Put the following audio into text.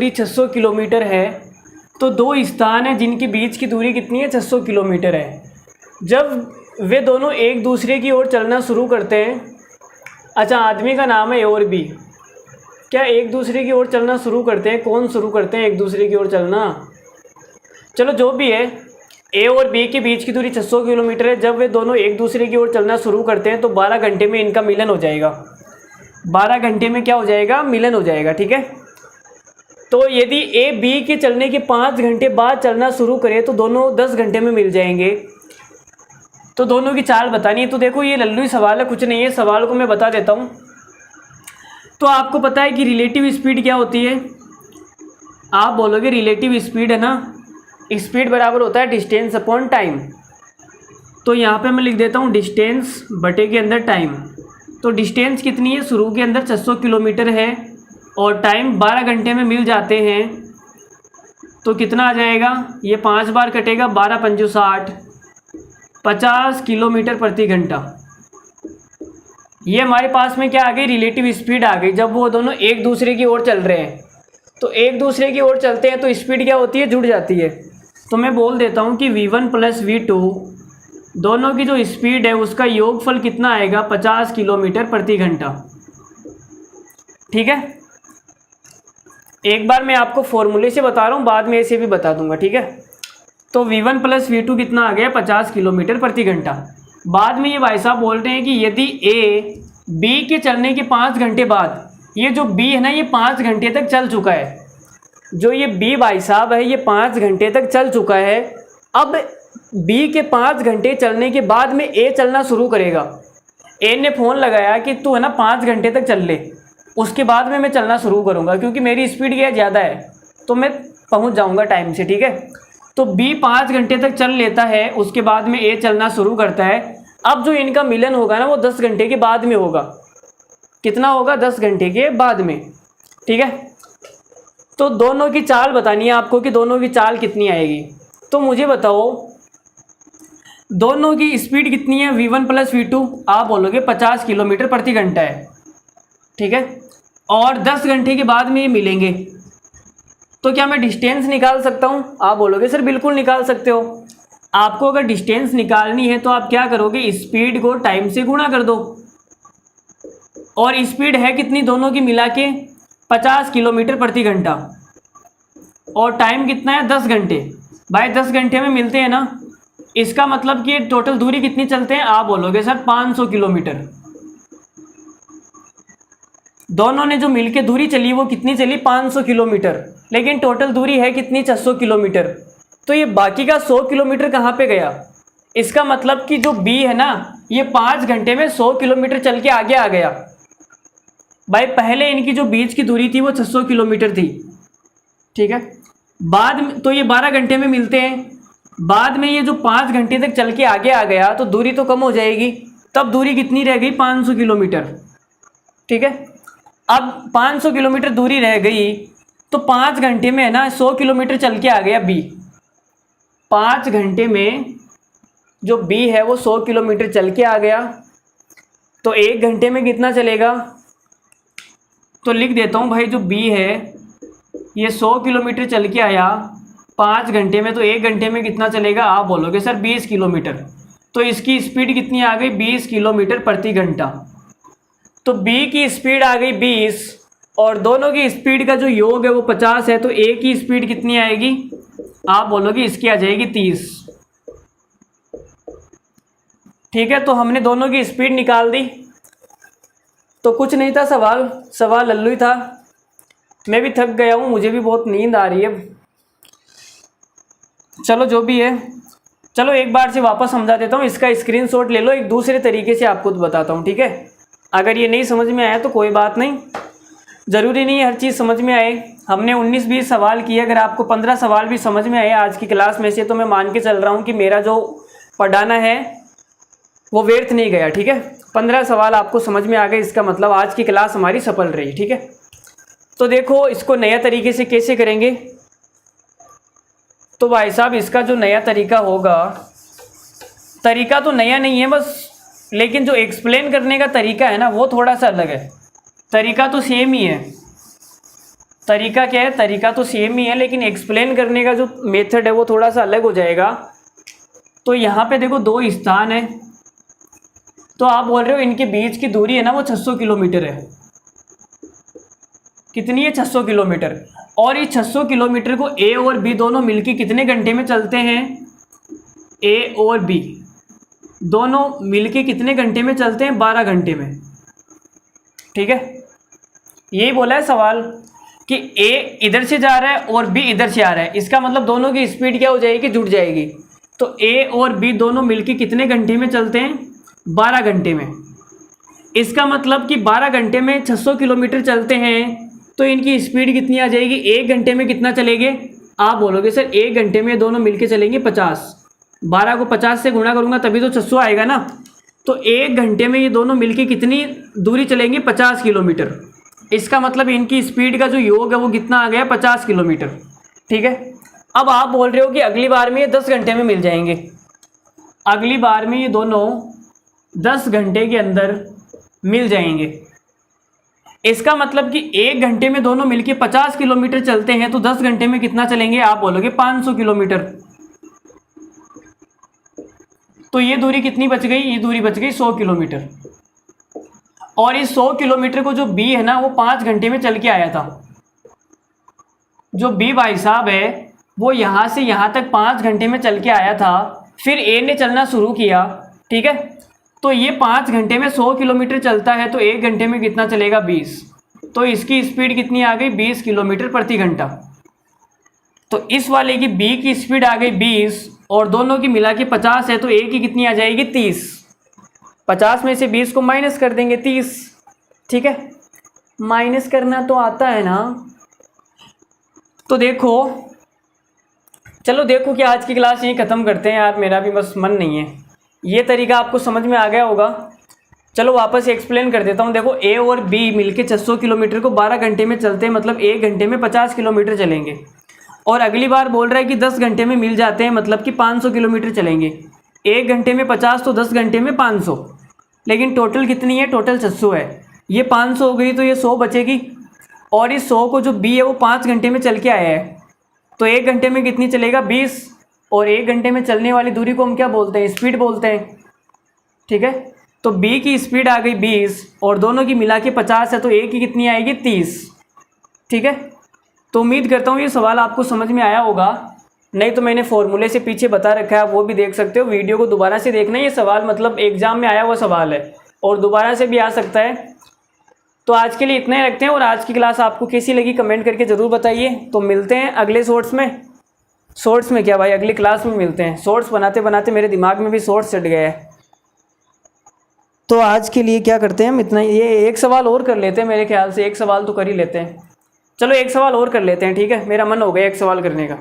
दूरी 600 किलोमीटर है, तो दो स्थान हैं जिनके बीच की दूरी कितनी है, 600 किलोमीटर है। जब वे दोनों एक दूसरे की ओर चलना शुरू करते हैं, अच्छा आदमी का नाम है ए और बी, क्या एक दूसरे की ओर चलना शुरू करते हैं? कौन शुरू करते हैं एक दूसरे की ओर चलना? चलो जो भी है, ए और बी के बीच की दूरी 600 किलोमीटर है। जब वे दोनों एक दूसरे की ओर चलना शुरू करते हैं तो 12 घंटे में इनका मिलन हो जाएगा। 12 घंटे में क्या हो जाएगा? मिलन हो जाएगा, ठीक है। तो यदि ए बी के चलने के 5 घंटे बाद चलना शुरू करे तो दोनों 10 घंटे में मिल जाएंगे। तो दोनों की चाल बतानी है। तो देखो ये लल्लू ही सवाल है, कुछ नहीं है, सवाल को मैं बता देता हूँ। तो आपको पता है कि रिलेटिव स्पीड क्या होती है? आप बोलोगे रिलेटिव स्पीड है ना, स्पीड बराबर होता है डिस्टेंस अपॉन टाइम। तो यहाँ पे मैं लिख देता हूँ डिस्टेंस बटे के अंदर टाइम। तो डिस्टेंस कितनी है? शुरू के अंदर 600 किलोमीटर है और टाइम 12 घंटे में मिल जाते हैं। तो कितना आ जाएगा? ये 5 बार कटेगा, 12 पंजू 60, 50 किलोमीटर प्रति घंटा। ये हमारे पास में क्या आ गई? रिलेटिव स्पीड आ गई। जब वो दोनों एक दूसरे की ओर चल रहे हैं तो एक दूसरे की ओर चलते हैं तो स्पीड क्या होती है? जुड़ जाती है। तो मैं बोल देता हूँ कि v1 प्लस v2 दोनों की जो स्पीड है उसका योगफल कितना आएगा? 50 किलोमीटर प्रति घंटा, ठीक है। एक बार मैं आपको फॉर्मूले से बता रहा हूँ, बाद में ऐसे भी बता दूंगा, ठीक है। तो v1 प्लस v2 कितना आ गया? 50 किलोमीटर प्रति घंटा। बाद में ये भाई साहब बोल रहे हैं कि यदि ए बी के चलने के 5 घंटे बाद, ये जो बी है ना ये 5 घंटे तक चल चुका है, जो ये बी भाई साहब है ये 5 घंटे तक चल चुका है। अब बी के 5 घंटे चलने के बाद में ए चलना शुरू करेगा। ए ने फ़ोन लगाया कि तू है ना 5 घंटे तक चल ले, उसके बाद में मैं चलना शुरू करूँगा क्योंकि मेरी स्पीड क्या ज़्यादा है तो मैं पहुँच जाऊँगा टाइम से, ठीक है। तो बी 5 घंटे तक चल लेता है, उसके बाद में ए चलना शुरू करता है। अब जो इनका मिलन होगा ना वो 10 घंटे के बाद में होगा। कितना होगा? 10 घंटे के बाद में, ठीक है। तो दोनों की चाल बतानी है आपको कि दोनों की चाल कितनी आएगी। तो मुझे बताओ दोनों की स्पीड कितनी है? v1 प्लस v2 आप बोलोगे 50 किलोमीटर प्रति घंटा है, ठीक है। और 10 घंटे के बाद में ये मिलेंगे। तो क्या मैं डिस्टेंस निकाल सकता हूँ? आप बोलोगे सर बिल्कुल निकाल सकते हो। आपको अगर डिस्टेंस निकालनी है तो आप क्या करोगे? स्पीड को टाइम से गुणा कर दो। और स्पीड है कितनी दोनों की मिला के? 50 किलोमीटर प्रति घंटा। और टाइम कितना है? 10 घंटे। भाई 10 घंटे में मिलते हैं ना, इसका मतलब कि टोटल दूरी कितनी चलते हैं? आप बोलोगे सर 500 किलोमीटर। दोनों ने जो मिलके दूरी चली वो कितनी चली? 500 किलोमीटर। लेकिन टोटल दूरी है कितनी? 600 किलोमीटर। तो ये बाकी का 100 किलोमीटर कहाँ पे गया? इसका मतलब कि जो बी है ना ये 5 घंटे में 100 किलोमीटर चल के आगे आ गया। भाई पहले इनकी जो बीच की दूरी थी वो 600 किलोमीटर थी, ठीक है। बाद में तो ये 12 घंटे में मिलते हैं, बाद में ये जो 5 घंटे तक चल के आगे आ गया तो दूरी तो कम हो जाएगी। तब दूरी कितनी रह गई? 500 किलोमीटर, ठीक है। अब 500 किलोमीटर दूरी रह गई तो 5 घंटे में है ना 100 किलोमीटर चल के आ गया बी। 5 घंटे में जो बी है वो 100 किलोमीटर चल के आ गया। तो 1 घंटे में कितना चलेगा? तो लिख देता हूँ भाई, जो बी है ये 100 किलोमीटर चल के आया 5 घंटे में, तो 1 घंटे में कितना चलेगा? आप बोलोगे सर 20 किलोमीटर। तो इसकी स्पीड कितनी आ गई? 20 किलोमीटर प्रति घंटा। तो बी की स्पीड आ गई 20 और दोनों की स्पीड का जो योग है वो 50 है। तो ए की स्पीड कितनी आएगी? आप बोलोगे इसकी आ जाएगी 30, ठीक है। तो हमने दोनों की स्पीड निकाल दी। तो कुछ नहीं था, सवाल लल्लू ही था। मैं भी थक गया हूँ, मुझे भी बहुत नींद आ रही है। चलो जो भी है, चलो एक बार से वापस समझा देता हूँ। इसका स्क्रीनशॉट ले लो, एक दूसरे तरीके से आपको बताता हूँ, ठीक है। अगर ये नहीं समझ में आया तो कोई बात नहीं, ज़रूरी नहीं है हर चीज़ समझ में आए। हमने 19-20 सवाल किए, अगर आपको 15 सवाल भी समझ में आए आज की क्लास में से तो मैं मान के चल रहा हूँ कि मेरा जो पढ़ाना है वो व्यर्थ नहीं गया, ठीक है। 15 सवाल आपको समझ में आ गए, इसका मतलब आज की क्लास हमारी सफल रही, ठीक है। तो देखो इसको नया तरीके से कैसे करेंगे। तो भाई साहब इसका जो नया तरीका होगा, तरीका तो नया नहीं है बस, लेकिन जो एक्सप्लेन करने का तरीका है ना वो थोड़ा सा अलग है। तरीका तो सेम ही है, तरीका क्या है, तरीका तो सेम ही है, लेकिन एक्सप्लेन करने का जो मेथड है वो थोड़ा सा अलग हो जाएगा। तो यहाँ पे देखो दो स्थान है, तो आप बोल रहे हो इनके बीच की दूरी है ना वो 600 किलोमीटर है। कितनी है? 600 किलोमीटर। और ये 600 किलोमीटर को ए और बी दोनों मिलके कितने घंटे में चलते हैं? ए और बी दोनों मिलके कितने घंटे में चलते हैं? 12 घंटे में। ठीक है, यही बोला है सवाल कि ए इधर से जा रहा है और बी इधर से आ रहा है, इसका मतलब दोनों की स्पीड क्या हो जाएगी? जुड़ जाएगी। तो ए और बी दोनों मिलके कितने घंटे में चलते हैं? 12 घंटे में। इसका मतलब कि 12 घंटे में 600 किलोमीटर चलते हैं, तो इनकी स्पीड कितनी आ जाएगी? 1 घंटे में कितना चलेंगे? आप बोलोगे सर 1 घंटे में दोनों मिलके चलेंगे 50। 12 को 50 से गुणा करूंगा तभी तो 600 आएगा ना। तो 1 घंटे में ये दोनों मिलके कितनी दूरी चलेंगे? 50 किलोमीटर। इसका मतलब इनकी स्पीड का जो योग है वो कितना आ गया? 50 किलोमीटर। ठीक है, अब आप बोल रहे हो कि अगली बार में ये 10 घंटे में मिल जाएंगे। अगली बार में ये दोनों 10 घंटे के अंदर मिल जाएंगे। इसका मतलब कि 1 घंटे में दोनों मिलके 50 किलोमीटर चलते हैं, तो 10 घंटे में कितना चलेंगे? आप बोलोगे 500 किलोमीटर। तो ये दूरी कितनी बच गई? ये दूरी बच गई 100 किलोमीटर। और इस 100 किलोमीटर को जो बी है ना वो 5 घंटे में चल के आया था। जो बी भाई साहब है वो यहाँ से यहाँ तक 5 घंटे में चल के आया था, फिर ए ने चलना शुरू किया। ठीक है, तो ये 5 घंटे में 100 किलोमीटर चलता है, तो 1 घंटे में कितना चलेगा? 20। तो इसकी स्पीड कितनी आ गई? 20 किलोमीटर प्रति घंटा। तो इस वाले की बी की स्पीड आ गई 20 और दोनों की मिला के 50 है, तो ए की कितनी आ जाएगी? 30। 50 में से 20 को माइनस कर देंगे 30। ठीक है, माइनस करना तो आता है ना। तो देखो, चलो देखो कि आज की क्लास यहीं ख़त्म करते हैं यार, मेरा भी बस मन नहीं है। ये तरीका आपको समझ में आ गया होगा। चलो वापस एक्सप्लेन कर देता हूँ। देखो ए और बी मिलके 600 किलोमीटर को 12 घंटे में चलते हैं, मतलब 1 घंटे में 50 किलोमीटर चलेंगे। और अगली बार बोल रहा है कि 10 घंटे में मिल जाते हैं, मतलब कि 500 किलोमीटर चलेंगे। 1 घंटे में 50 तो 10 घंटे में 500, लेकिन टोटल कितनी है? टोटल 600 है। ये 500 हो गई तो ये 100 बचेगी। और इस 100 को जो बी है वो 5 घंटे में चल के आया है, तो 1 घंटे में कितनी चलेगा? 20। और 1 घंटे में चलने वाली दूरी को हम क्या बोलते हैं? स्पीड बोलते हैं। ठीक है, तो बी की स्पीड आ गई 20 और दोनों की मिला के 50 है, तो ए की कितनी आएगी? 30। ठीक है, तो उम्मीद करता हूँ ये सवाल आपको समझ में आया होगा। नहीं तो मैंने फॉर्मूले से पीछे बता रखा है, आप वो भी देख सकते हो। वीडियो को दोबारा से देखना, ये सवाल मतलब एग्जाम में आया हुआ सवाल है और दोबारा से भी आ सकता है। तो आज के लिए इतना ही रखते हैं, और आज की क्लास आपको कैसी लगी कमेंट करके ज़रूर बताइए। तो मिलते हैं अगले शॉर्ट्स में। शॉर्ट्स में क्या भाई, अगली क्लास में मिलते हैं। शॉर्ट्स बनाते बनाते मेरे दिमाग में भी शॉर्ट्स चढ़ गया है। तो आज के लिए क्या करते हैं हम इतना, ये एक सवाल और कर लेते हैं। मेरे ख्याल से एक सवाल तो कर ही लेते हैं। चलो एक सवाल और कर लेते हैं। ठीक है, मेरा मन हो गया एक सवाल करने का।